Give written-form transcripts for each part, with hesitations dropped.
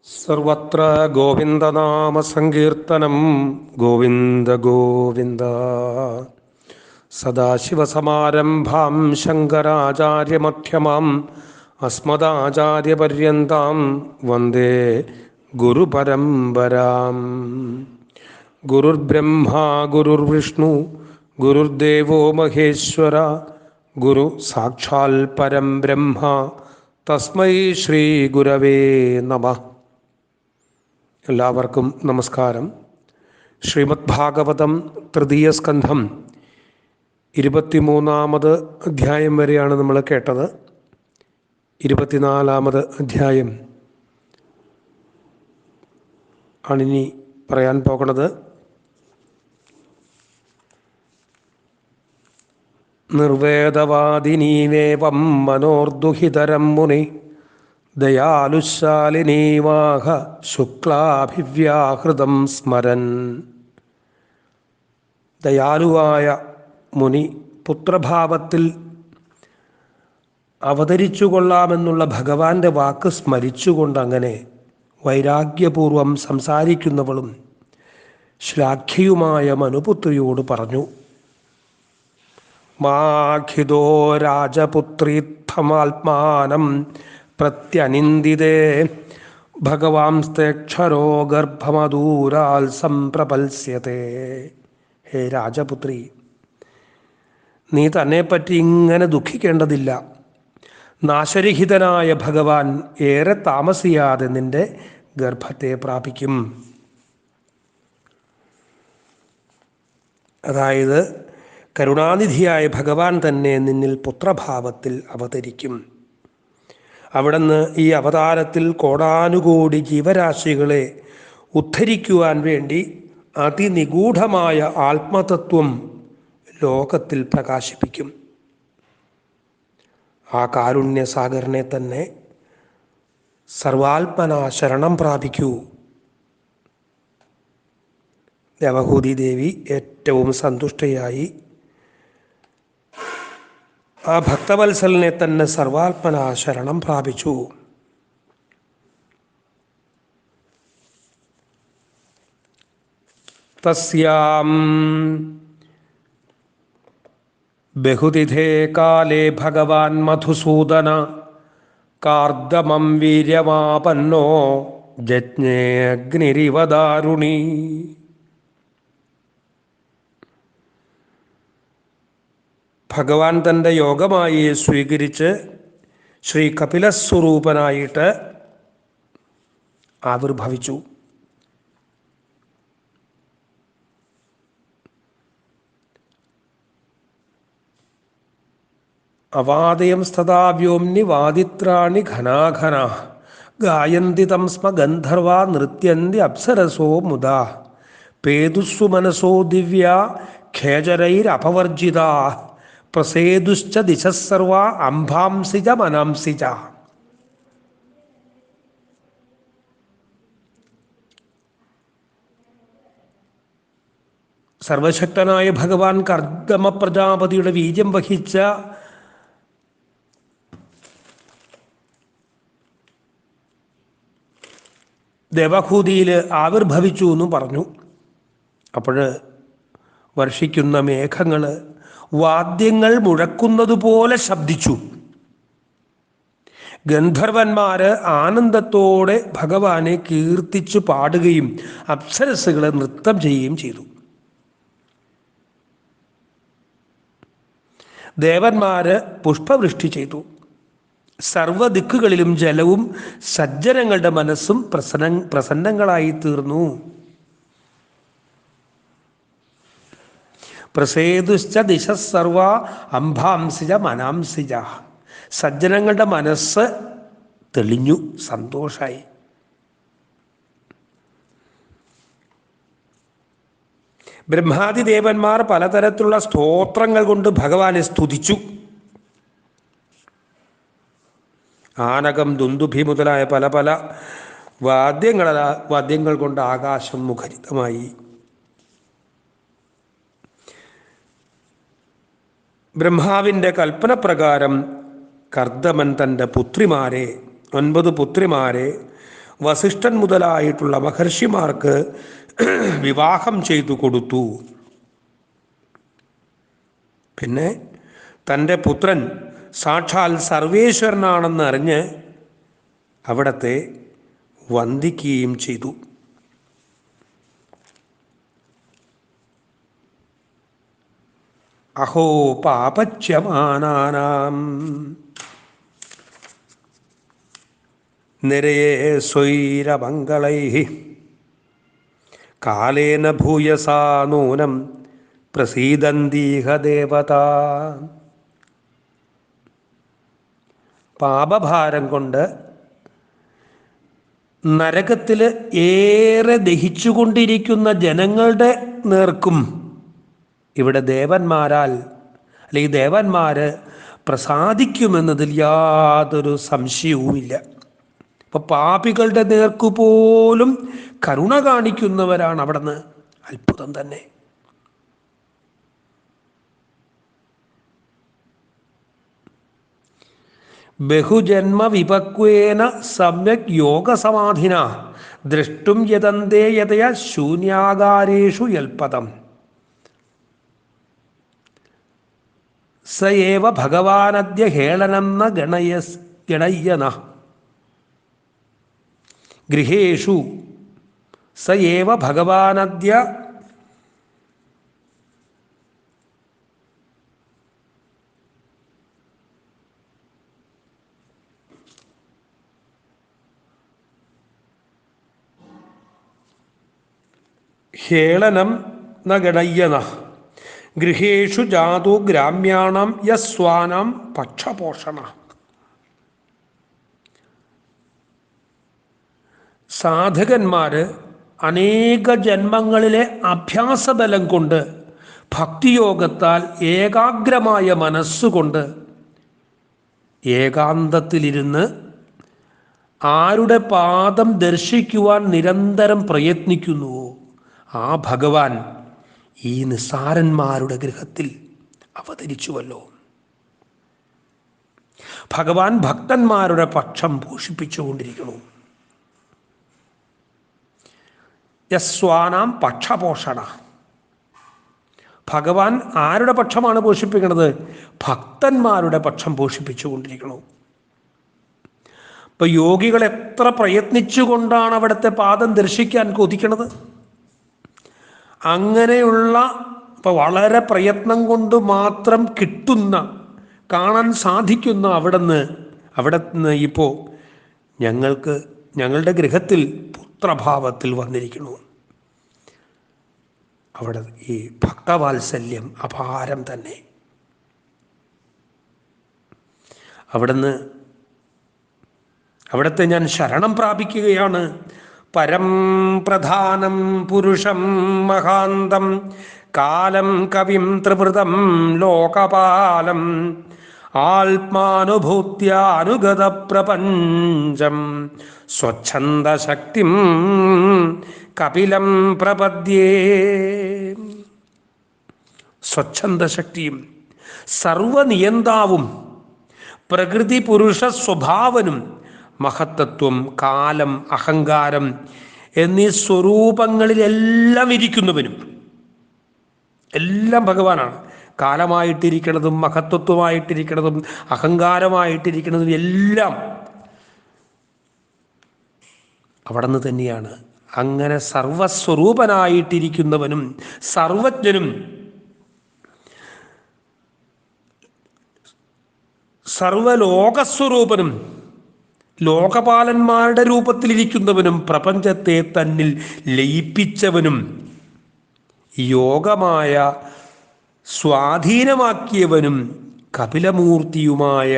സർവത്ര ഗോവിന്ദനാമസങ്കീർത്തനം ഗോവിന്ദ ഗോവിന്ദ. സദാശിവസമാരംഭാം ശങ്കരാചാര്യമധ്യമാം അസ്മദാചാര്യപര്യന്താം വന്ദേ ഗുരുപരമ്പരാം. ഗുരുർബ്രഹ്മാ ഗുരുർവിഷ്ണു ഗുരുർദേവോ മഹേശ്വര ഗുരു സാക്ഷാൽ പരം ബ്രഹ്മ തസ്മൈ ശ്രീ ഗുരവേ നമഃ. എല്ലാവർക്കും നമസ്കാരം. ശ്രീമദ് ഭാഗവതം തൃതീയ സ്കന്ധം 23-ാമത് അധ്യായം വരെയാണ് നമ്മൾ കേട്ടത്. 24-ാമത് അധ്യായം ആണിനി പറയാൻ പോകുന്നത്. നിർവേദവാദിനീവേവം മനോർദുഹിതരം മുനി ദയാലുശാലിനീവാഹ ശുക്ലാഭിവ്യാഹൃതം സ്മരൻ. ദയാലുവായ മുനി പുത്രഭാവത്തിൽ അവതരിച്ചുകൊള്ളാമെന്നുള്ള ഭഗവാന്റെ വാക്ക് സ്മരിച്ചുകൊണ്ട് അങ്ങനെ വൈരാഗ്യപൂർവം സംസാരിക്കുന്നവളും ശ്ലാഘ്യയുമായ മനുപുത്രിയോട് പറഞ്ഞു: മാഖിദോ രാജപുത്രീത്ഥമാത്മാനം പ്രത്യനിന്ദിതേ ഭഗവാംസ്തേക്ഷരോ ഗർഭമദൂരാൽ സംപ്രപൽസ്യത്തെ. ഹേ രാജപുത്രി, നീ തന്നെപ്പറ്റി ഇങ്ങനെ ദുഃഖിക്കേണ്ടതില്ല. നാശരഹിതനായ ഭഗവാൻ ഏറെ താമസിയാതെ നിന്റെ ഗർഭത്തെ പ്രാപിക്കും. അതായത് കരുണാനിധിയായ ഭഗവാൻ തന്നെ നിന്നിൽ പുത്രഭാവത്തിൽ അവതരിക്കും. അവിടുന്ന് ഈ അവതാരത്തിൽ കോടാനുകോടി ജീവരാശികളെ ഉദ്ധരിക്കുവാൻ വേണ്ടി അതിനിഗൂഢമായ ആത്മതത്വം ലോകത്തിൽ പ്രകാശിപ്പിക്കും. ആ കാരുണ്യസാഗരനെ തന്നെ സർവാത്മനാ ശരണം പ്രാപിക്കൂ. ദേവഹൂതി ദേവി ഏറ്റവും സന്തുഷ്ടയായി ആ ഭക്തവത്സലനെ തന്നെ സർവാത്മനാ ശരണം പ്രാപിച്ചു. തസ്യാം ബഹുതിഥേ കാലേ ഭഗവാൻ മധുസൂദന കാർദമം വീര്യമാപന്നോ ജജ്ഞേ അഗ്നിരിവ ദാരുണീ. ഭഗവാൻ തൻ്റെ യോഗമായി സ്വീകരിച്ച് ശ്രീ കപിലസ്വരൂപനായിട്ട് ആവിർഭവിച്ചു. അവാദയം സ്ഥതാ വ്യോംനി വാദിത്രാണി ഘനാഘന ഗായന്തി തം സ്മ ഗന്ധർവാ നൃത്യന്തി അപ്സരസോ മുദാ പേതുസ്സു മനസോ ദിവ്യ ഖേചരൈരപവർജിതാ പ്രസേതുശ്ച ദിശഃസർവ അംഭാംസിജ മനാംസിജ. സർവശക്തനായ ഭഗവാൻ കർദമ പ്രജാപതിയുടെ വീര്യം വഹിച്ച ദേവഹൂതിയിൽ ആവിർഭവിച്ചു എന്നും പറഞ്ഞു. അപ്പോൾ വർഷിക്കുന്ന മേഘങ്ങൾ വാദ്യങ്ങൾ മുഴക്കുന്നത് പോലെ ശബ്ദിച്ചു. ഗന്ധർവന്മാര് ആനന്ദത്തോടെ ഭഗവാനെ കീർത്തിച്ചു പാടുകയും അപ്സരസ്സുകളെ നൃത്തം ചെയ്യുകയും ചെയ്തു. ദേവന്മാര് പുഷ്പവൃഷ്ടി ചെയ്തു. സർവദിക്കുകളിലും ജലവും സജ്ജനങ്ങളുടെ മനസ്സും പ്രസന്നങ്ങളായി തീർന്നു. പ്രസേതുശ്ച ദിശഃസർവ അംഭാംസിജ മനാംസിജ. സജ്ജനങ്ങളുടെ മനസ്സ് തെളിഞ്ഞു, സന്തോഷായി. ബ്രഹ്മാദിദേവന്മാർ പലതരത്തിലുള്ള സ്തോത്രങ്ങൾ കൊണ്ട് ഭഗവാനെ സ്തുതിച്ചു. ആനകം, ദുന്ദുഭി മുതലായ പല പല വാദ്യങ്ങൾ കൊണ്ട് ആകാശം മുഖരിതമായി. ബ്രഹ്മാവിൻ്റെ കൽപ്പനപ്രകാരം കർദമൻ തൻ്റെ പുത്രിമാരെ 9 പുത്രിമാരെ വസിഷ്ഠൻ മുതലായിട്ടുള്ള മഹർഷിമാർക്ക് വിവാഹം ചെയ്തു കൊടുത്തു. പിന്നെ തൻ്റെ പുത്രൻ സാക്ഷാൽ സർവേശ്വരനാണെന്ന് അറിഞ്ഞ് അവിടത്തെ വന്ദിക്കുകയും ചെയ്തു. അഹോ പാപച്യമാനാനാം നിരയേ സ്വൈരമംഗളൈഃ കാലേന ഭൂയസാ നൂനം പ്രസീദന്തീഹ ദേവതാ. പാപഭാരം കൊണ്ട് നരകത്തിൽ ഏറെ ദഹിച്ചുകൊണ്ടിരിക്കുന്ന ജനങ്ങളുടെ നേർക്കും ഇവിടെ ദേവന്മാരാൽ അല്ലെങ്കിൽ ദേവന്മാർ പ്രസാദിക്കുമെന്നതിൽ യാതൊരു സംശയവുമില്ല. അപ്പോൾ പാപികളുടെ നേർക്കുപോലും കരുണ കാണിക്കുന്നവരാണ് അവിടുന്ന്. അത്ഭുതം തന്നെ. ബഹുജന്മ വിപക്വേന സമ്യക് യോഗസമാധിന ദ്രഷ്ടും യതന്തേ യതയ ശൂന്യാകാരേഷു യൽപദം സ ഏവ ഭഗവാനദ്യ ഹേളനം ന ഗണയ്യന ഗൃഹേഷു സ ഏവ ഭഗവാനദ്യ ഹേളനം ന ഗണയ്യന ഗൃഹേഷു ജാതു ഗ്രാമ്യാണം യസ്വാനം പക്ഷപോഷണ. സാധകന്മാർ അനേക ജന്മങ്ങളിലെ അഭ്യാസബലം കൊണ്ട് ഭക്തിയോഗത്താൽ ഏകാഗ്രമായ മനസ്സുകൊണ്ട് ഏകാന്തത്തിലിരുന്ന് ആരുടെ പാദം ദർശിക്കുവാൻ നിരന്തരം പ്രയത്നിക്കുന്നുവോ ആ ഭഗവാൻ ഈ നിസ്സാരന്മാരുടെ ഗൃഹത്തിൽ അവതരിച്ചുവല്ലോ. ഭഗവാൻ ഭക്തന്മാരുടെ പക്ഷം പോഷിപ്പിച്ചുകൊണ്ടിരിക്കുന്നു. യസ്വാനാം പക്ഷപോഷണ. ഭഗവാൻ ആരുടെ പക്ഷമാണ് പോഷിപ്പിക്കുന്നത്? ഭക്തന്മാരുടെ പക്ഷം പോഷിപ്പിച്ചുകൊണ്ടിരിക്കുന്നു. ഇപ്പൊ യോഗികൾ എത്ര പ്രയത്നിച്ചുകൊണ്ടാണ് അവിടുത്തെ പാദം ദർശിക്കാൻ കൊതിക്കണത്. അങ്ങനെയുള്ള ഇപ്പൊ വളരെ പ്രയത്നം കൊണ്ട് മാത്രം കിട്ടുന്ന കാണാൻ സാധിക്കുന്ന അവിടുന്ന് ഇപ്പോൾ ഞങ്ങളുടെ ഗൃഹത്തിൽ പുത്രഭാവത്തിൽ വന്നിരിക്കുന്നു. അവിടെ ഈ ഭക്തവാത്സല്യം അപാരം തന്നെ. അവിടുത്തെ ഞാൻ ശരണം പ്രാപിക്കുകയാണ്. പരം പ്രധാനം പുരുഷം മഹാന്തം കാലം കവിം ത്രിവൃതം ലോകപാലം ആത്മാനുഭൂത്യാനുഗത പ്രപഞ്ചം സ്വച്ഛന്ദശക്തിം കപിലം പ്രപദ്യേ. സ്വച്ഛന്ദശക്തിയും സർവനിയന്താവും പ്രകൃതി പുരുഷ സ്വഭാവനും മഹത്തത്വം കാലം അഹങ്കാരം എന്നീ സ്വരൂപങ്ങളിലെല്ലാം ഇരിക്കുന്നവനും എല്ലാം ഭഗവാനാണ്. കാലമായിട്ടിരിക്കുന്നതും മഹത്വത്വമായിട്ടിരിക്കുന്നതും അഹങ്കാരമായിട്ടിരിക്കുന്നതും എല്ലാം അവിടുന്ന് തന്നെയാണ്. അങ്ങനെ സർവസ്വരൂപനായിട്ടിരിക്കുന്നവനും സർവജ്ഞനും സർവലോകസ്വരൂപനും ലോകപാലന്മാരുടെ രൂപത്തിലിരിക്കുന്നവനും പ്രപഞ്ചത്തെ തന്നിൽ ലയിപ്പിച്ചവനും യോഗമായ സ്വാധീനമാക്കിയവനും കപിലമൂർത്തിയുമായ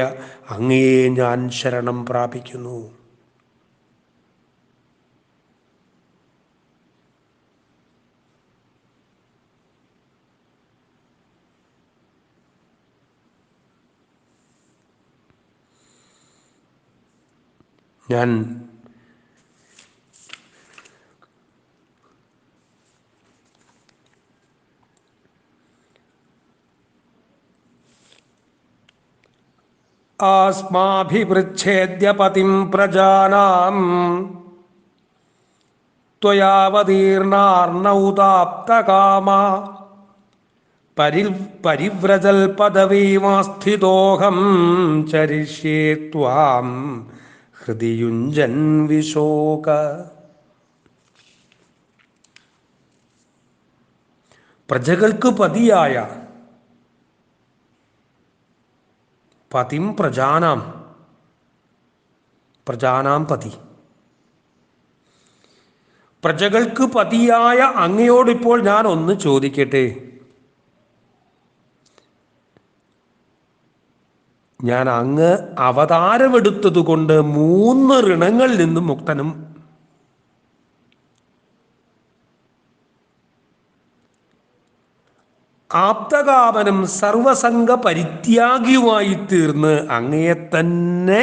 അങ്ങയെ ഞാൻ ശരണം പ്രാപിക്കുന്നു. ഞാൻ ആസ്മാഭിവൃച്ഛേദ്യ പതിം പ്രജാനാം ത്വയാവതീർണാർണൗതാപ്തകാമ പരിവ്രജൽ പദവീമാസ്ഥിതോഹം ചരിഷ്യേ ത്വാം ഹൃദിയുഞ്ജൻ വിശോക. പ്രജകൾക്ക് പതിയായ പതിം പ്രജാനാം, പ്രജാനാം പതി, പ്രജകൾക്ക് പതിയായ അങ്ങയോടിപ്പോൾ ഞാൻ ഒന്ന് ചോദിക്കട്ടെ. ഞാൻ അങ്ങ് അവതാരമെടുത്തതുകൊണ്ട് 3 ഋണങ്ങളിൽ നിന്നും മുക്തനും, ആപ്തകാമനും സർവസംഗ പരിത്യാഗിയുമായി തീർന്ന് അങ്ങയെ തന്നെ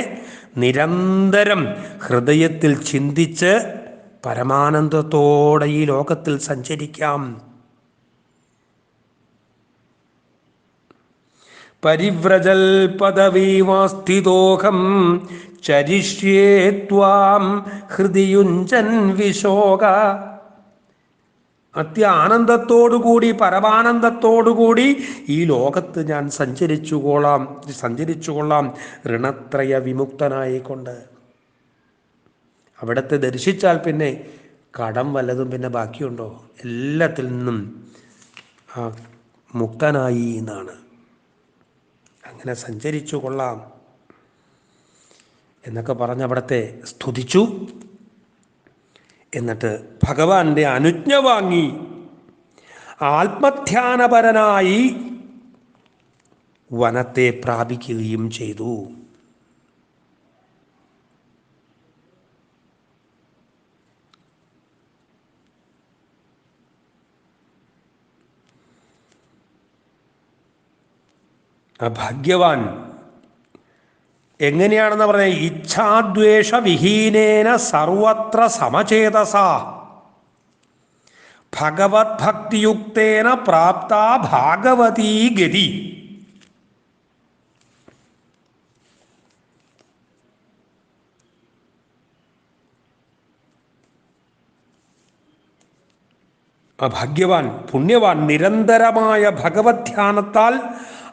നിരന്തരം ഹൃദയത്തിൽ ചിന്തിച്ച് പരമാനന്ദത്തോടെ ഈ ലോകത്തിൽ സഞ്ചരിക്കാം. പരിവ്രജൽ പദവീമാസ്ഥിതോഹം ചരിഷ്യേ ത്വാം ഹൃദിയുഞ്ജൻ വിശോക. അത്യാനന്ദത്തോടുകൂടി, പരമാനന്ദത്തോടുകൂടി ഈ ലോകത്ത് ഞാൻ സഞ്ചരിച്ചുകൊള്ളാം ഋണത്രയ വിമുക്തനായിക്കൊണ്ട്. അവിടത്തെ ദർശിച്ചാൽ പിന്നെ കടം വല്ലതും പിന്നെ ബാക്കിയുണ്ടോ? എല്ലാത്തിൽ നിന്നും മുക്തനായി എന്നാണ്. അങ്ങനെ സഞ്ചരിച്ചു കൊള്ളാം എന്നൊക്കെ പറഞ്ഞ് അവിടത്തെ സ്തുതിച്ചു. എന്നിട്ട് ഭഗവാന്റെ അനുജ്ഞ വാങ്ങി ആത്മധ്യാനപരനായി വനത്തെ പ്രാപിക്കുകയും ചെയ്തു. ആ ഭാഗ്യവാൻ എങ്ങനെയാണെന്ന് പറഞ്ഞാൽ ഇച്ഛാദ്വേഷ വിഹീനേന സർവത്ര സമചേതസ ഭഗവത് ഭക്തിയുക്തേന പ്രാപ്ത ഭാഗവതീ ഗതി. ഭാഗ്യവാൻ, പുണ്യവാൻ നിരന്തരമായ ഭഗവത് ധ്യാനത്താൽ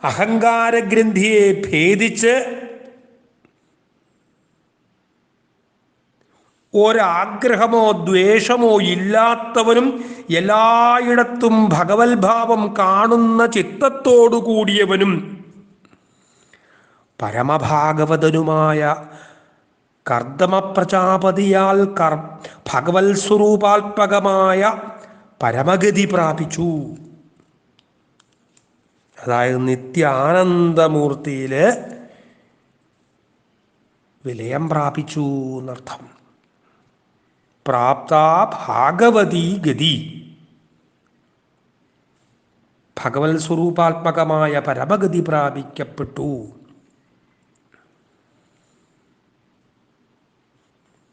അഹങ്കാരഗ്രന്ഥിയെ ഭേദിച്ച് ഒരാഗ്രഹമോ ദ്വേഷമോ ഇല്ലാത്തവനും എല്ലായിടത്തും ഭഗവത് ഭാവം കാണുന്ന ചിത്തത്തോടു കൂടിയവനും പരമഭാഗവതനുമായ കർദമ പ്രജാപതിയാൽ ഭഗവത് സ്വരൂപാത്മകമായ പരമഗതി പ്രാപിച്ചു. അതായത് നിത്യാനന്ദമൂർത്തിയിൽ വിലയം പ്രാപിച്ചു എന്നർത്ഥം. പ്രാപ്ത ഭാഗവതീ ഗതി, ഭഗവത് സ്വരൂപാത്മകമായ പരമഗതി പ്രാപിക്കപ്പെട്ടു.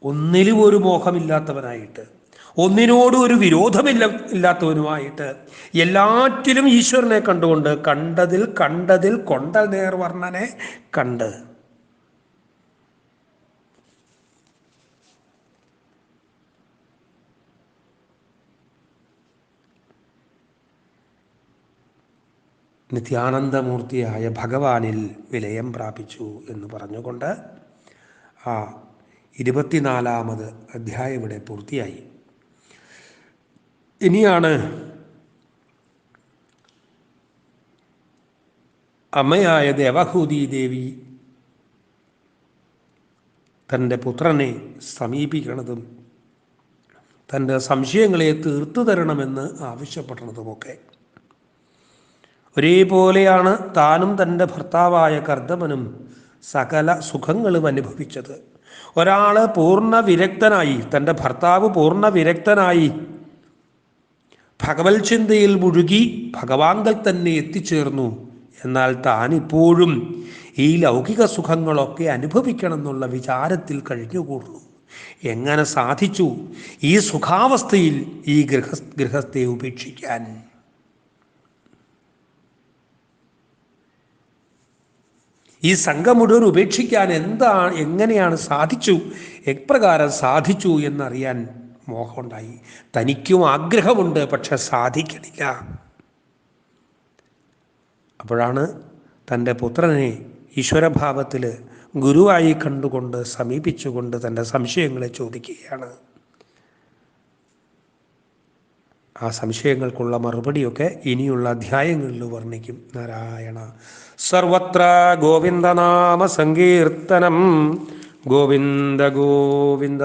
ഒന്നിലും ഒരു മോഹമില്ലാത്തവനായിട്ട്, ഒന്നിനോടും ഒരു വിരോധമില്ലാത്തവനുമായിട്ട്, എല്ലാറ്റിലും ഈശ്വരനെ കണ്ടുകൊണ്ട് കണ്ടതിൽ കൊണ്ട നേർവർണ്ണനെ കണ്ട് നിത്യാനന്ദമൂർത്തിയായ ഭഗവാനിൽ വിലയം പ്രാപിച്ചു എന്ന് പറഞ്ഞുകൊണ്ട് ആ 24ാമത് അധ്യായം ഇവിടെ പൂർത്തിയായി. ഇനിയാണ് അമ്മയായ ദേവഹൂതി ദേവി തൻ്റെ പുത്രനെ സമീപിക്കണതും തൻ്റെ സംശയങ്ങളെ തീർത്തു തരണമെന്ന് ആവശ്യപ്പെടുന്നതുമൊക്കെ. ഒരേപോലെയാണ് താനും തൻ്റെ ഭർത്താവായ കർദമനും സകല സുഖങ്ങളും അനുഭവിച്ചത്. ഒരാൾ പൂർണ്ണ വിരക്തനായി, തൻ്റെ ഭർത്താവ് പൂർണ്ണ വിരക്തനായി ഭഗവത് ചിന്തയിൽ മുഴുകി ഭഗവാങ്കൽ തന്നെ എത്തിച്ചേർന്നു. എന്നാൽ താനിപ്പോഴും ഈ ലൗകിക സുഖങ്ങളൊക്കെ അനുഭവിക്കണം എന്നുള്ള വിചാരത്തിൽ കഴിഞ്ഞുകൂടുന്നു. എങ്ങനെ സാധിച്ചു ഈ സുഖാവസ്ഥയിൽ ഈ ഗൃഹസ്ഥയെ ഉപേക്ഷിക്കാൻ? ഈ സംഘം മുഴുവൻ ഉപേക്ഷിക്കാൻ എങ്ങനെയാണ് സാധിച്ചു, എപ്രകാരം സാധിച്ചു എന്നറിയാൻ മോഹമുണ്ടായി. തനിക്കും ആഗ്രഹമുണ്ട്, പക്ഷെ സാധിക്കണില്ല. അപ്പോഴാണ് തൻ്റെ പുത്രനെ ഈശ്വരഭാവത്തിൽ ഗുരുവായി കണ്ടുകൊണ്ട് സമീപിച്ചുകൊണ്ട് തൻ്റെ സംശയങ്ങളെ ചോദിക്കുകയാണ്. ആ സംശയങ്ങൾക്കുള്ള മറുപടിയൊക്കെ ഇനിയുള്ള അധ്യായങ്ങളിൽ വർണ്ണിക്കും. നാരായണ. സർവത്ര ഗോവിന്ദനാമ സങ്കീർത്തനം. ഗോവിന്ദ ഗോവിന്ദ.